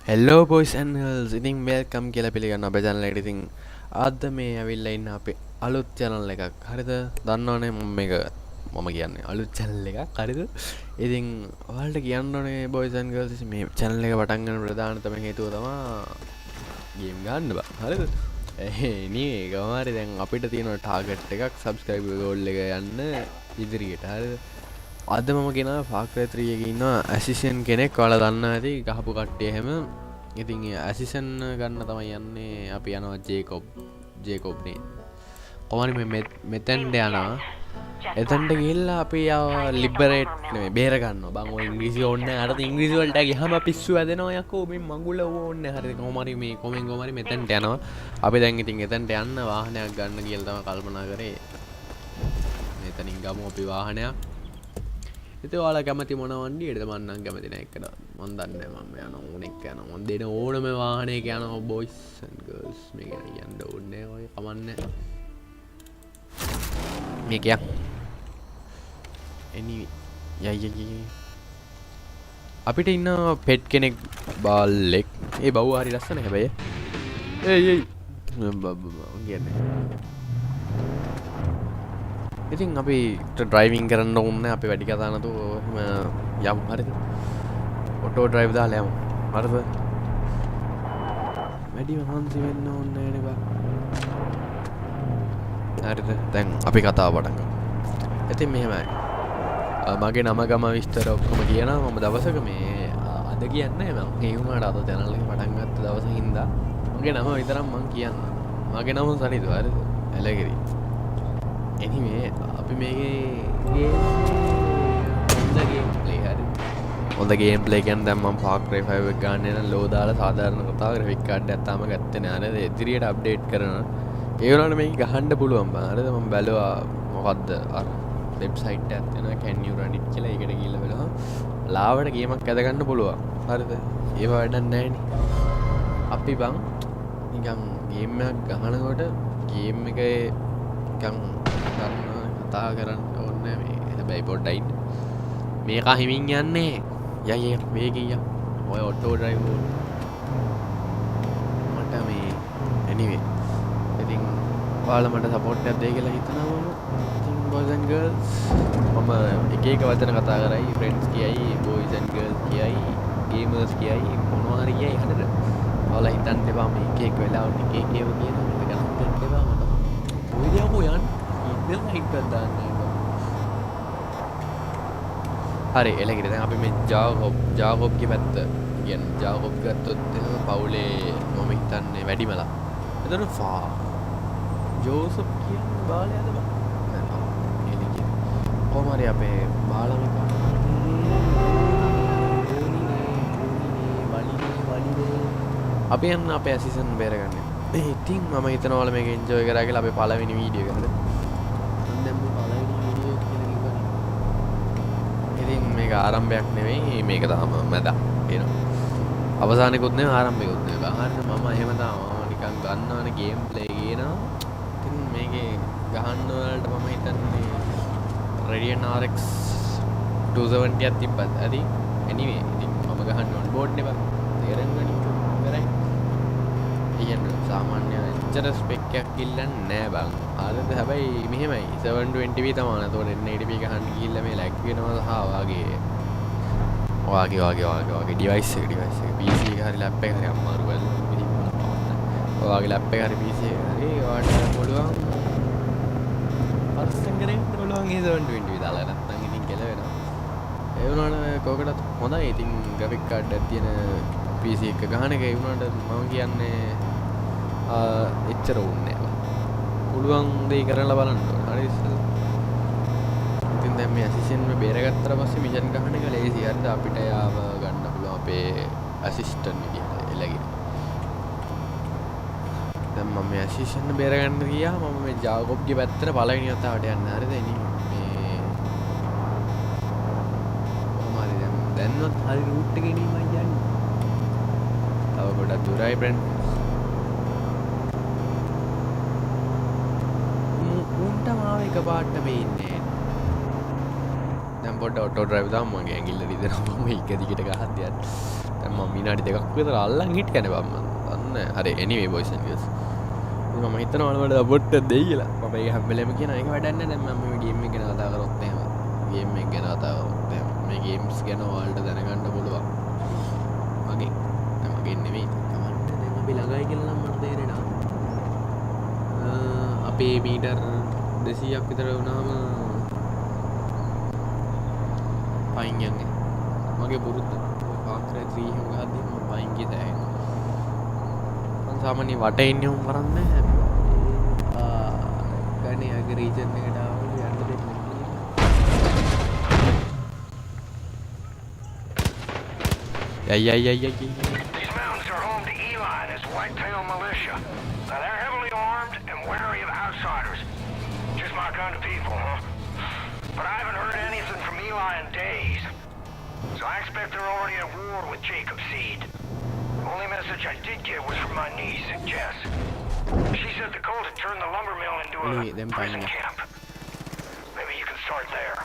හෙල්ලෝ boys and girls ඉතින් welcome කියලා පිළිගන්න අපේ channel එකට. ඉතින් අද මේ ඇවිල්ලා ඉන්න අපේ අලුත් channel එකක්. හරිද? දන්නවනේ මම කියන්නේ අලුත් channel එකක්. හරිද? ඉතින් ඔයාලට කියන්න ඕනේ බොයිස් ඇන් ගර්ල්ස් මේ channel එක පටන් ගන්න ප්‍රධානතම හේතුව තමයි ගේම් ගන්න බා. හරිද? නේ ගමාරි දැන් අපිට තියෙන ටාගට් එකක් subscriber goal එක යන්න ඉදිරියට. හරිද? අද මම ගෙන ෆාක්ටරි 3 එකේ ඉන්න ඇසිස්ටන්ට් කෙනෙක් ඔයාලා දන්නා ඇති ගහපු කට්ටිය හැම. ඉතින් ඇසිස්ටන්ට් ගන්න තමයි යන්නේ අපි යනවා ජේකොබ්නේ. කොහොමද මේ මෙතෙන්ට යනවා. එතනට ගිහිල්ලා අපි ලිබරේට් නෙමෙයි බේර ගන්නවා. බං ඔය ඉංග්‍රීසි ඕනේ නැහැ. අර ඉංග්‍රීසි වලට ගියාම පිස්සු වැදෙනවා යකෝ. මේ මඟුල ඕනේ නැහැ. හරිද? කොහොමද මේ කොමෙන් මෙතෙන්ට යනවා. අපි දැන් ඉතින් එතනට යන්න වාහනයක් ගන්න කියලා තමයි කල්පනා කරේ. මෙතනින් ගමු අපි වාහනයක්. ඉතින් ඔයාලා කැමති මොන වண்டிයටද? මම නම් කැමති නැහැ එකට. මම දන්නේ නැහැ මම යනවා ඕනෙක් යනවා. මම දෙන ඕනම වාහනයක යනවා බොයිස් ඇන්ඩ් ගර්ල්ස්. මේක යන්න ඕනේ ඔය කමන්නේ. මේක යක්. යයි අපිට ඉන්න පෙට් කෙනෙක් බාල්ලෙක්. ඒ බව් හරි ලස්සන හැබැයි. ඒයි කියන්නේ. ඉතින් අපි ඩ්‍රයිවිං කරන්න ඕනේ. අපි වැඩි කතා නැතුව යමු. හරිද? ඔටෝ ඩ්‍රයිව් දාලා යමු. හරිද? වැඩි මහන්සි වෙන්න ඕනේ නෑ බා. හරිද? දැන් අපි කතාව පටන් ගමු. ඉතින් මෙහෙමයි. මගේ නම ගම විස්තර ඔක්කොම කියනවා. මම දවසක මේ අද කියන්නේ මම ඒ වුණාට අද channel එක පටන් ගත්ත දවසේ හින්දා මගේ නම විතරක් මම කියන්න. මගේ නම සරිදු. හරිද? එලගිරි. anyway අපි මේකේ හොඳ ගේම් ප්ලේ කියන්නේ දැන් මම Far Cry 5 එක ගන්න යන ලෝ දාලා සාධාරණ කතාව ග්‍රැෆික් කාඩ් එකක් තාම ගත්තේ නෑ. හරිද? ඉදිරියට අප්ඩේට් කරනවා. ඒ වුණාට මේක ගහන්න පුළුවන් බං. හරිද? මම බැලුවා මොකද්ද අර වෙබ්සයිට් එකක් තියෙනවා can you run it කියලා. ඒකට ගිහිල්ලා බලනවා. ලාවට ගේමක් ඇද ගන්න පුළුවන්. හරිද? ඒව වැඩක් නෑනේ. අපි බං නිකන් ගේම් එකක් ගහනකොට ගේම් එකේ නිකන් කතා කරන්න ඕනේ මේ. හැබැයි පොඩ්ඩයි මේක හිමින් යන්නේ. යයි වේගිය. ඔය ඔටෝ ඩ්‍රයිව් මට මේ anyway ඉතින් ඔයාලා මට සපෝට් එකක් දෙයි කියලා හිතනවා මම. ඉතින් boys and girls මම එක එක වචන කතා කරයි. friends කියයි, boys and girls කියයි, gamers කියයි, මොනවා හරි කියයි. හරිද? ඔයාලා හිතන්න එපා මේ එක එක වෙලාවට එක එක ඒවා කියනවා. ඒක ගණන් ගන්න එපා මට. ඔය දේ යන්නේ ඉන්න ලයිට් එකක් දාන්න. හරි එලගිරි. දැන් අපි මේ ජාකොබ්ගේ පැත්ත කියන්නේ ජාකොබ් ගත්තොත් එහෙම පවුලේ මම හිතන්නේ වැඩිමලා. එතන ජෝසප් කියන්නේ බාලයාද බං? නෑ එලගිරි. කොහොම හරි අපේ බාලම අපි යන්න අපේ ඇසිස්ටන්ට් බේරගන්න. ඉතින් මම හිතනවා මේක එන්ජොයි කරා කියලා අපේ පළවෙනි වීඩියෝ එක. හරිද? මම දැන් මේ පළවෙනි වීඩියෝ කියලා කිව්වනේ. ඉතින් මේක ආරම්භයක් නෙවෙයි. මේක තාම මැදක් එනවා. අවසානෙකුත් නෙවෙයි ආරම්භයකුත් නෙවෙයි. හරිද? මම එහෙම තාම නිකන් ගන්නවනේ ගේම් ප්ලේ කියනවා. ඉතින් මේකේ ගහන්න වලට මම හිතන්නේ Radeon RX 270 ක් තිබ්බත් ඇති. anyway ඉතින් මම ගහන්න ඕන බෝඩ් නේ බං. තේරෙන්නේ ඉවරයි. කියන්නේ සාමාන්‍ය එච්චර ස්පෙක් එකක් ඉල්ලන්නේ නෑ බං. හරිද? හැබැයි මෙහෙමයි 720p තමයි. එතකොට 1080p ගහන්න ගිහිල්ලා මේ ලැග් වෙනවා වාගේ ඩිවයිස් එක PC එක හරි ලැප් එක හරි අමාරු වෙලා ඉතින් ඔයාගේ ලැප් එක හරි PC එක හරි ඔයාලට පුළුවන් පස්සෙන් කරේ පුළුවන් ඒ 720p දාලා නැත්නම් ඉතින් කෙලවෙනවා. ඒ වුණාට කෝකටත් හොඳයි. ඉතින් ග්‍රැෆික් කාඩ් එකක් තියෙන PC එක ගහන එක ඒ වුණාට මම කියන්නේ එච්චර ඕනේ නෑ. පුළුවන් දේ කරලා බලන්න ඕන. හරි ඉස්සෙල්ලා. ඉතින් දැන් මේ ඇසිස්ටන්ට් මේ බේරගත්තට පස්සේ මිෂන් ගහන එක ලේසි. හරිද? අපිට යාව ගන්න පුළුවන් අපේ ඇසිස්ටන්ට් විදියට එළගෙන. දැන් මම මේ ඇසිස්ටන්ට් බේරගන්න ගියා. මම මේ ජාකොබ්ගේ පැත්තට පළවෙනි වතාවට යන්න. හරිද? ඉතින් මේ කොහොම හරි දැන්වත් හරි රූට් එකේ නේ මම යන්නේ. තව ගොඩක් දුරයි friend. උන්ට මාව එක පාට වෙන්නේ. දැන් පොඩ්ඩ ඔටෝ ඩ්‍රයිව් දාමු. මගේ ඇඟිල්ල රිදෙනවා. මම එක දිගට ගහද්දී මම විනාඩි දෙකක් විතර අල්ලන් හිටියනේ බම් මම දන්නේ හරි anyway boys and girls මම හිතනවා වලට බොට් දෙයි කියලා මම ඒක හැම වෙලේම කියන එක වැඩක් නැහැ දැන් මම මේ ගේම් එක ගැන කතා කරොත් එහෙම ගේම් එක ගැන කතා කරොත් එහෙම මේ ගේම්ස් ගැන ඔයාලට දැනගන්න පුළුවන් මගේ නෙමෙයි කමන්න දැන් අපි ළඟයි කියලා නම් මට තේරෙනවා අපේ මීටර් 200ක් විතර වුණාම පයින් යන්නේ මගේ පුරුද්ද පාක්‍රය 3 එහෙම ගහද්දි මම පයින් ගිය දැන් මම සාමාන්‍ය වටේ ඉන්නේ උන් කරන්නේ ගන්නේ අගේ රීජන් එකට ආවම යන්න දෙන්නේ යයි These mountains are home to Eli and his whitetail militia. Now they're heavily armed and wary of outsiders. Just my kind of people, huh? But I haven't heard anything from Eli in days. So I expect they're already at war with Jacob Seed. The only message I did get was from my niece, Jess. She said the cult had turned the lumber mill into a prison camp. Maybe you can start there.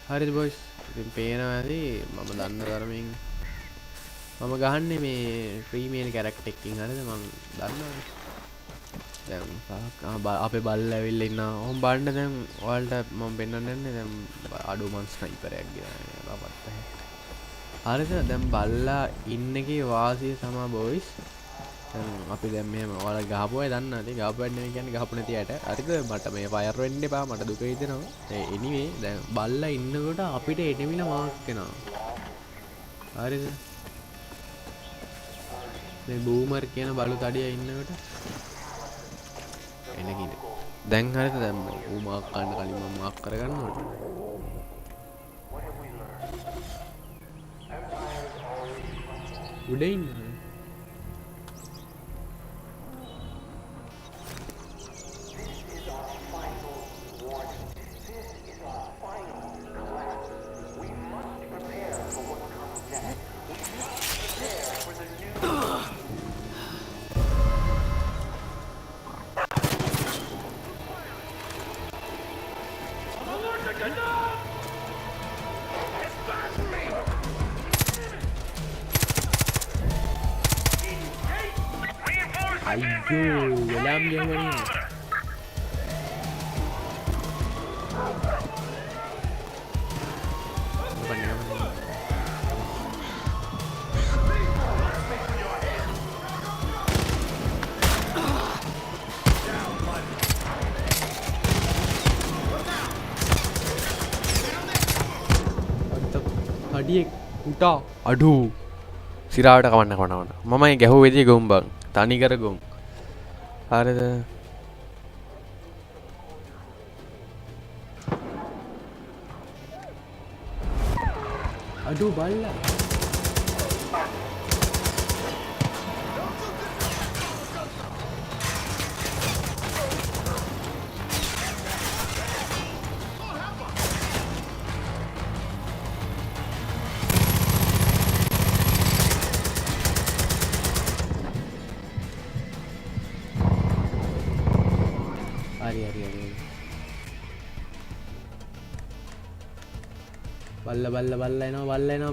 හරිද boys ඉතින් පේනවා ඇති මම දන්න තරමින් මම ගහන්නේ මේ ෆ්‍රීමේල් කැරක්ටර් එකකින් හරිද මම දන්නවනේ දැන් අපේ බල්ල ඇවිල්ලා ඉන්නවා ඔහොම බලන්න දැන් ඔයාලට මම පෙන්නන්න යන්නේ දැන් අඩු මන් ස්නයිපරයක් ගියා බබත් හරිද දැන් බල්ලා ඉන්න එකේ වාසිය තමයි boys දැන් අපි දැන් මෙහෙම ඔයාලා ගහපුවා දන්නා ඉතින් ගහපුවා නෙමෙයි කියන්නේ ගහපු නැති යට හරිද මට මේ ෆයර් වෙන්න එපා මට දුක හිතෙනවා anyway දැන් බල්ලා ඉන්නකොට අපිට එනිමිලා මාක් වෙනවා හරිද මේ බූමර් කියන බලු තඩිය ඉන්නකොට එනකින දැන් හරිද දැන් ඌ මාක් ගන්න කලින් මම මාක් කරගන්න ඕනේ උඩින් අයියෝ වෙලාම් ගියවනේ අඩියෙක් උටා අඩු සිරාවට කවන්න කවන්න මම ගැහුව වෙදී ගොම් බං තනි කර ගොම් හරිද අඩු බල්ලා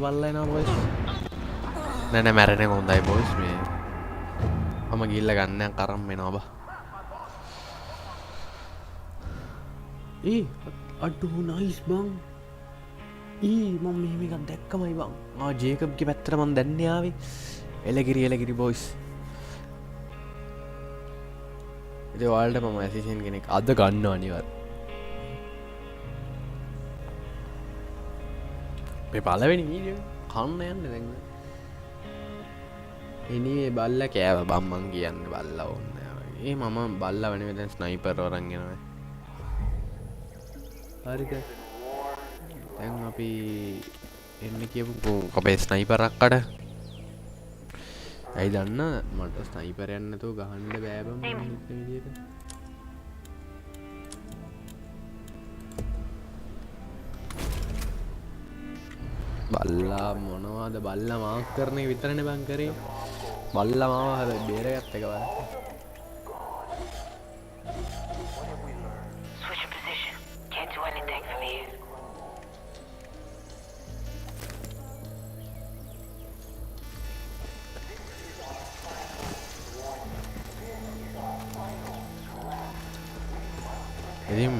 බල්ල එනවා බොයිස් නෑ මැරෙන එක හොඳයි බොයිස් මේ මම ගිහිල්ලා ගන්න කරම් වෙනවා බා අඩු නයිස් බං මම මෙහෙම එකක් දැක්කමයි බං ජේකබ්ගේ පැත්තට මම දැන් ආවේ එලගිරි බොයිස් ඉතින් ඔයාලට මම ඇසිෂන් කෙනෙක් අද ගන්න අනිවාර්ය මේ පළවෙනි වීඩියෝ කන්න යන්නේ දැන් එනිවේ බල්ලා කෑව බම් මං කියන්නේ බල්ලා ඕනේ මම බල්ලා වෙනුවෙන් දැන් ස්නයිපර් වරන් යනවා හරිද දැන් අපි එන්න කියමු අපේ ස්නයිපරක් අඩ ඇයි දන්න මට ස්නයිපරයක් නැතුව ගහන්න බෑ බම් මම හිතන විදියට බල්ලා මොනවාද බල්ලා මාක් කරන එක විතරනේ බං කරේ බල්ලා මාව හැබැයි බේරගත්ත එක බලන්න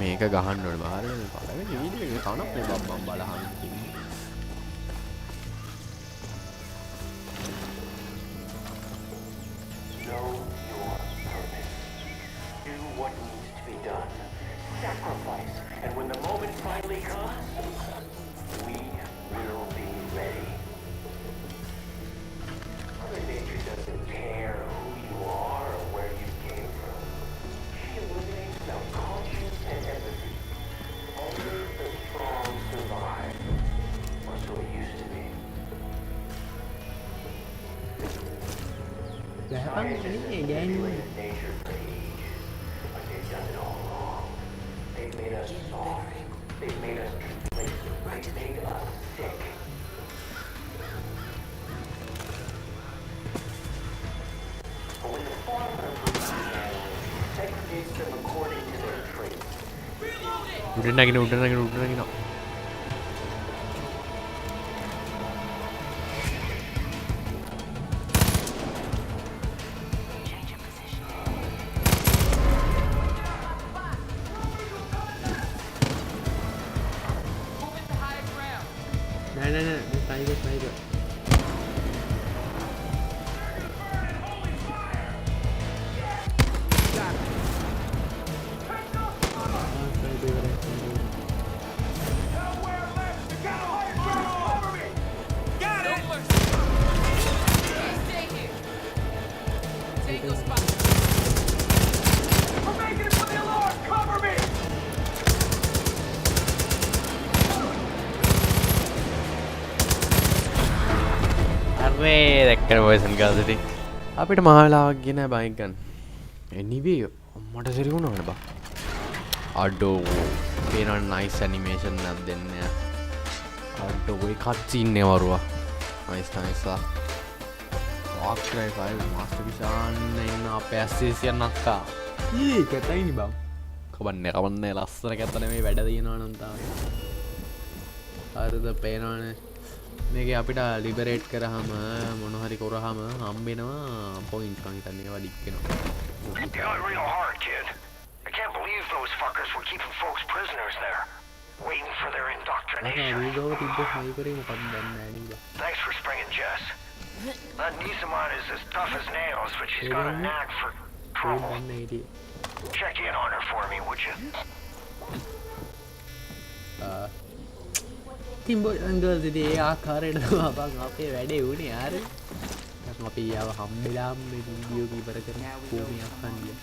මේක ගහන්න ඕනේ බාහිර පළවෙනි වීඩියෝ එකේ කනක් නේ බම්බම් බලහන් ඉන්නේ Know your purpose. Do what needs to be done. Sacrifice. And when the moment finally comes, we will be ready. Mother Nature doesn't care who you are or where you came from. She eliminates without conscience and empathy. Only the strong survive. Or so it used to be. Scientists have manipulated nature for ages, but they've done it all wrong. They've made us soft. They've made us complacent. They've made us sick. But when the farmer breeds the animals, segregates them according to their traits, උඩ නැගින දැක්කන වයසන් ගාසට අපිට මහලාවක් ගෙන bike ගන්න anyway මට සිරි වුණාට බා අඩෝ පේනවන් nice animation නම් දෙන්න අඩෝ ඔය කත්සින්නේ වරුවා නයිස් නයිස්ලා වාක්‍රයි ෆයිල් මාස්ටර් විශාන්න ඉන්න අපේ ඇස්සේසියන් අක්කා කැතයිනි බං කවන්නේ ලස්සන කැත නෙමෙයි වැඩ තියෙනවා නම් තාම හරිද පේනවනේ මේක අපිට ලිබරේට් කරාම මොන හරි කරාම හම්බෙනවා පොයින්ට් කන් හිතන්නේ ඒවා ඩික් වෙනවා. They got real hard, kid. I can't believe those fuckers were keeping folks prisoners there, waiting for their indoctrination. Thanks for springing Jess. That Nisamon is as tough as nails, but she's got a knack for trouble. Check in on her for me, would you? තිම්බෝ අංගල්සිට ඒ ආකාරයට බං අපේ වැඩේ වුණේ යාර අපි යාව හම්බෙලාම video කීපර කරන භූමියක් හන්දිය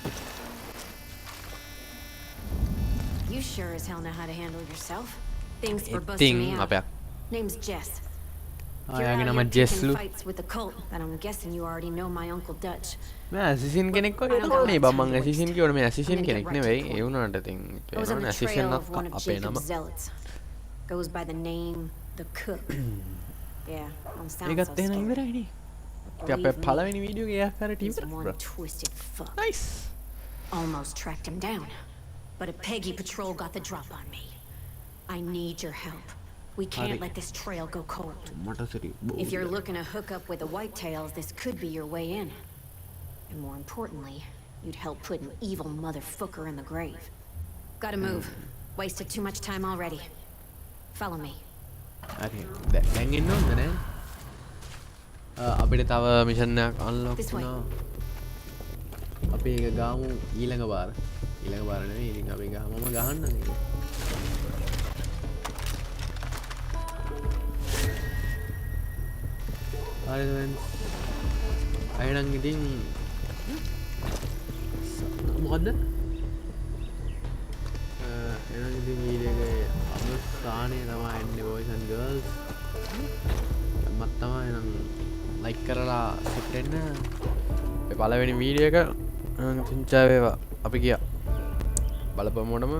You sure as hell know how to handle yourself. Thanks for busting me out. අපයක් Name's Jess. ආයාගේ නම ජෙස්ලු Fights with the cult, but I'm guessing you already know my uncle Dutch. මම ඇසිසින් කෙනෙක් වගේ තමයි බං මං ඇසිසින් කියවනේ මේ ඇසිසින් කෙනෙක් නෙවෙයි ඒ වුණාට ඉතින් I was on ඒනවනේ the ඇසිසින් trail of අක්කා one of අපේ නම Jacob's zealots. Goes by the name The Cook. Yeah, don't sound ඒකත් so එහෙනම් scary. ඉවරයිනේ ඉතින් අපේ Believe me, පළවෙනි වීඩියෝ එකේ ආකාරයට he's ඉවරයි one twisted fuck. Nice Almost tracked him down, but a Peggy patrol got the drop on me. I need your help. We can't let this trail go cold. මට සරි If you're looking to hook up with the Whitetails, this could be your way in. And more importantly, you'd help put an evil motherfucker in the grave. Gotta move. Wasted too much time already. Follow me. හරි දැන් ඉන්න ඕනද නේ අපිට තව mission එකක් unlock This way. වුණා අපි ඒක ගාමු ඊළඟ වාර නෙවෙයි ඉතින් අපි ගහමම ගහන්න මේක හරිද වෙන් අයනම් ඉතින් මොකද්ද එහෙනම් ඉතින් වීඩියෝ එකේ අවසානයේ තමයි එන්නේ boys and girls මත් තමයි එහෙනම් ලයික් කරලා සෙට් වෙන්න මේ පළවෙනි වීඩියෝ එක තින්චා වේවා අපි ගියා බලපමුවටම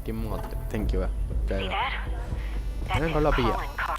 ටිම් මොකක්ද thank you See that? That's Yeah, his call up here. calling card.